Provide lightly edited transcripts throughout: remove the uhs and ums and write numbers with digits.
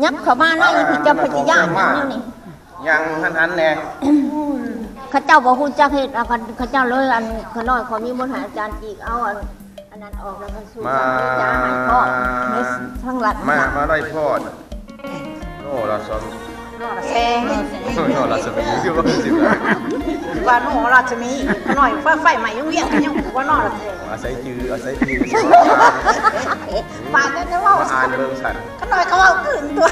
ยับเข้ามาหน่อยพี่เจ้าพญายอย่างนี้ยังหันแน่ข้าเจ้าบอกฮู้จักเฮ็ดเอากันข้าเจ้าเลยอันขน้อยขอมีมนต์หาอาจารย์อีกเอาอันนั้นออกแล้วก็สู่จาให้พ่อในทั้งหลัดมาได้พ่อโน่เราซ้อมโน่ละแซงโน่เราสมีอยู่ว่าสิว่าโน่ราชมีหน่อยไฟใหม่ยังเวียนกันยังว่าโน่ละแซงอาศัยจือปานนั้นจะว่าอ่านเบิ่งสัตว์ขน่อยเขาเอาขึ้นตัว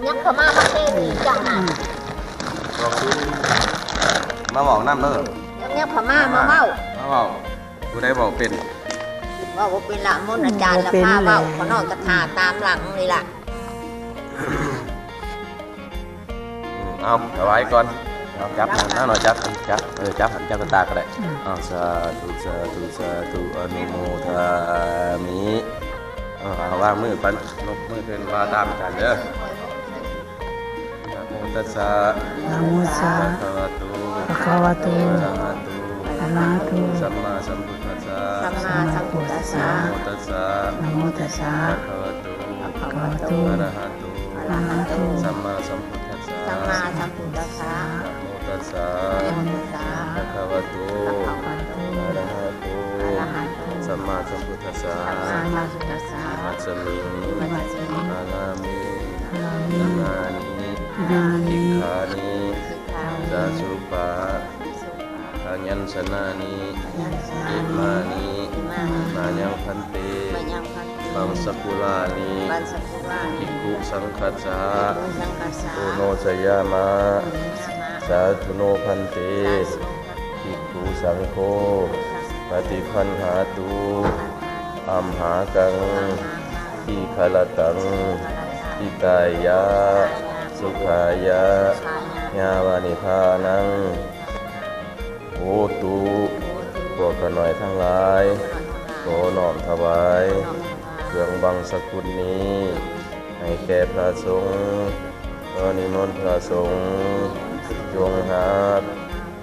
ยับเข้ามาเทนี่จังน่ะมาบอกน้ำเด้อยับเข้ามาเว้าผู้ใดบอกเป็นว่าบ่เป็นละมนต์อาจารย์ละพาเว้าขน้อยก็ท่าตามหลังนี่ล่ะเอาไว้ก่อนจับหน้าหน่อยจับจับกันตาก็ได้สาธุอนุโมทามิวางมือปันนกมือเป็นว่าตามกันเด้อนะโมตัสสะนะโมตัสสะภะคะวะโตอะระหะโตสัมมาสัมพุทธัสสะสัมมาสัมพุทธัสสะนะโมตัสสะภะคะวะโตอะระหะโตสัมมาสัมพุทธัสสะสัมมาสัมพุทธัสสะนะโมตัสสะภะคะวะโตอะระหะโตสัมมาสัมพุทธัสสะมัจฉมิอาลามินานิอิคานิจาสุปะทัญญัญชนะนิอิมานิมายังพันเตบังสกุลานิภิกขุสังคัสสะโอโนชยามะสาธุโนพันเตภิกขุสังโฆปฏิคันหาตุอัมหากังทีฆลตังทิตายะสุขายะญาวานิพานังโอตุพวกขน่อยทั้งหลายขอน้อมถวายเครื่องบังสกุลนี้ให้แก่พระสงฆ์นิมนต์พระสงฆ์จงหา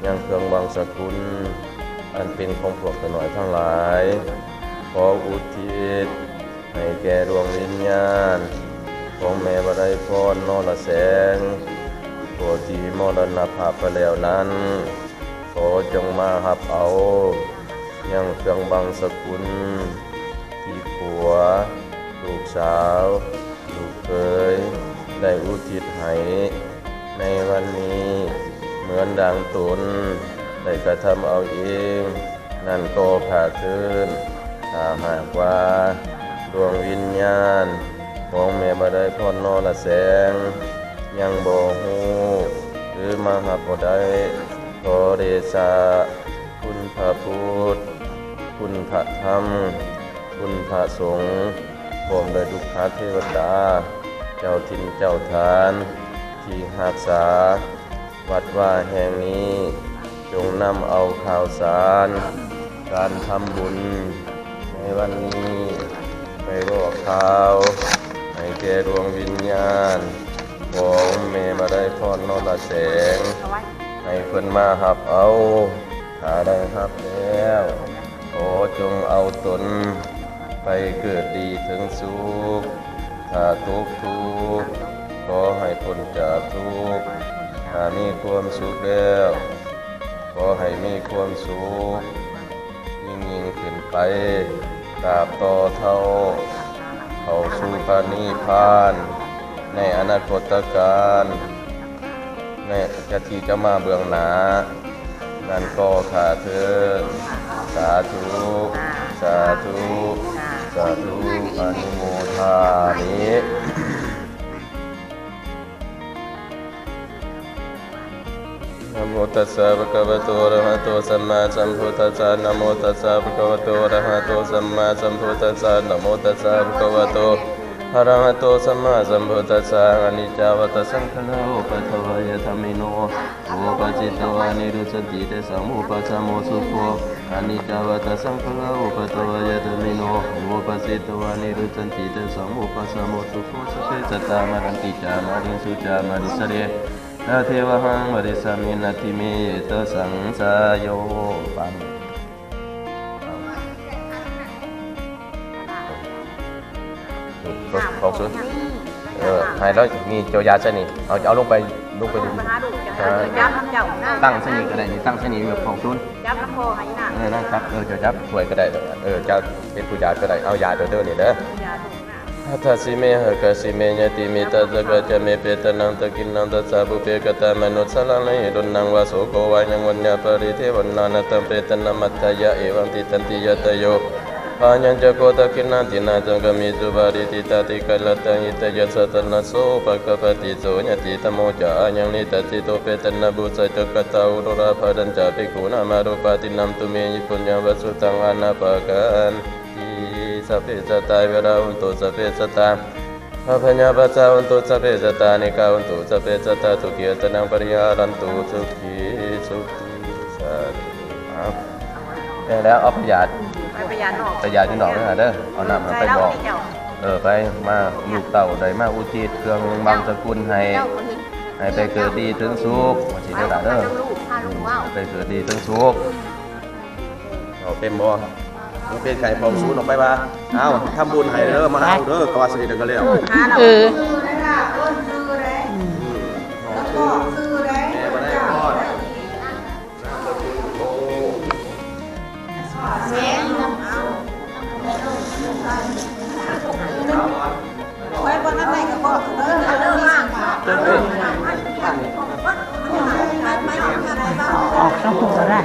ยังเครื่องบังสกุลอันเป็นของพวกขน่อยทั้งหลายขออุทิศให้แก่ดวงวิญญาณของแม่วรัยพรนรแสงผู้ที่มรณภาพไปแล้วนั้นขอจงมารับเอายังเครื่องบังสกุลที่ผัวลูกสาวลูกเคยได้อุทิศให้ในวันนี้เหมือนดังตนได้กระทำเอาเองนั่นก็ขาดขึ้นถ้าหากว่าดวงวิญญาณของแม่บ่ได้พ้นนรแสงยังบ่ฮู้หรือมาหาบ่ได้ขอเดชะคุณพระพุทธคุณพระธรรมคุณพระสงฆ์พร้อมด้วยทุกขเทวดาเจ้าถิ่นเจ้าฐานที่รักษาวัดว่าแห่งนี้จงนำเอาข่าวสารการทำบุญในวันนี้ไปบอกข่าวให้แก่ดวงวิญญาณของแม่บ่ได้พ้นนรแสงให้เพิ่นมารับเอาถ้าได้รับแล้วขอจงเอาตนไปเกิดดีถึงสุขถ้าทุกข์ขอให้พ้นจากทุกข์ถ้ามีความสุขแล้วขอให้มีความสุขยิ่งขึ้นไปตราบต่อเท่าเข้าสู่พระนิพพานในอนาคตการในที่จะมาเบื้องหน้านั่นก็ข้าเถิดสาธุอนุโมทามินะโมตัสสะภะคะวะโตอะระหะโตสัมมาสัมพุทธัสสะนะโมตัสสะภะคะวะโตอะระหะโตสัมมาสัมพุทธัสสะนะโมตัสสะภะคะวะโตอะระหะโตสัมมาสัมพุทธัสสะอนิจจวัตสังขารโอปัฏฐายธรรมิโนโอปัจจิตวานิรุสติเตสังอุปัสสโมสุโขอนิจจวัตสังขารโอปัฏฐายธรรมิโนโอปัจจิตวานิรุสติเตสังอุปัสสโมสุโขสัพเพสัตตามารันติจามาริสุจามาริสเรนาเทวหังวริสามินาทิเมตสังสายโยปังขอบคุณ ให้แล้วมีเจียวยาซะนี่เอาลงไปดู ปัญหาดูจะให้จับน้ำเจ้านะ ตั้งซะนี่ก็ได้นี่ตั้งซะนี่แบบของซุน จับน้ำคอให้น่ะ นั่งครับจะจับถ้วยก็ได้จะเป็นผู้ยาก็ได้เอายาเด้อนี่เด้อ ยาถูกนะ ทัสสิเมหะกสิเมยติมิตะสะกะจะเมเปตนังตะกินนังตัสสะปุเพกตามนุสสะลังหิดุนังวาโสโกวายังวัญญาปริเทวันนานัตตัมเปตนะมัตตยะเอวังติตันติยตโยปาญัญจโกตะกินนันตินาจังกมิสุบาริติตาติกัลตังอิตยัสสะตนะโสปะกะปติโสญติตโมจายังนิตัสสิโตเปตนะบุสัจกตาอุรราภดัญจาภิกขุนามารุปาตินัมตุเมยิปุญญวสุตังอนาปะกันติสัพเพสัตตาเวราอุนโตสัพเพสัตตาพระพญาปัจจาวันตุสัพเพสัตตานิกาวันตุสัพเพสัตตาทุกิยตนังปริหารันตุสุขีสุขีสาธุแล้วเอาประหยัด ไปประหยัดนอก ประหยัดที่หนอกด้วยเด้อเอาน้ำมาไปบอกไปมาลูกเต่าได้มาอุทิศเครื่องบางสกุลให้ไปเกิดดีถึงสุขมาสิเด้อเด้อ ลูกพาลูกว่าว ไปเกิดดีถึงสุขเอาเป็นบ่เป็นไก่พร้อมสูนออกไปบ้าเอาทำบุญให้เด้อมาเอาเด้อกว่าสิเด้อก็แล้ว เออ ไว้บนนั้นไหนก็บอกเด้อเด้อมาก ออกทั้งหัวได้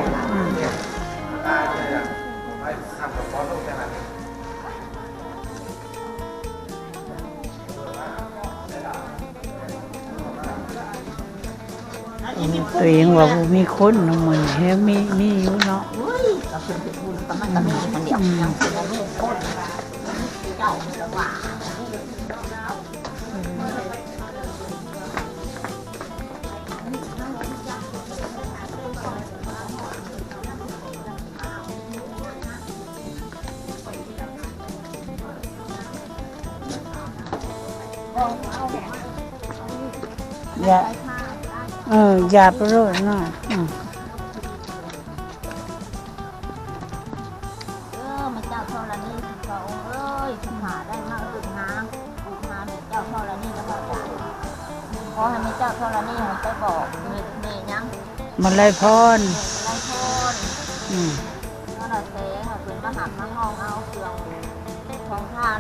ตัวเองว่าบ่มีคนเนาะมันเฮ้ยมีอยู่เนาะ ก็คือบุญประมาณกันนี้คนเดียวยังเป็นลูกโคตรเจ้าละว่า อย่าอย่าไปโรยเนาะ มันเจ้าเท่าละนี่พระองค์เอ้ยหาได้มากสุดหาเจ้าเท่าละนี่แล้วก็ขอให้มีเจ้าเท่าละนี่ไปบอกมียัง มันไล่พร ไล่โทษก็เราเสงเป็นมหามาห้องเอาเครื่องของทาน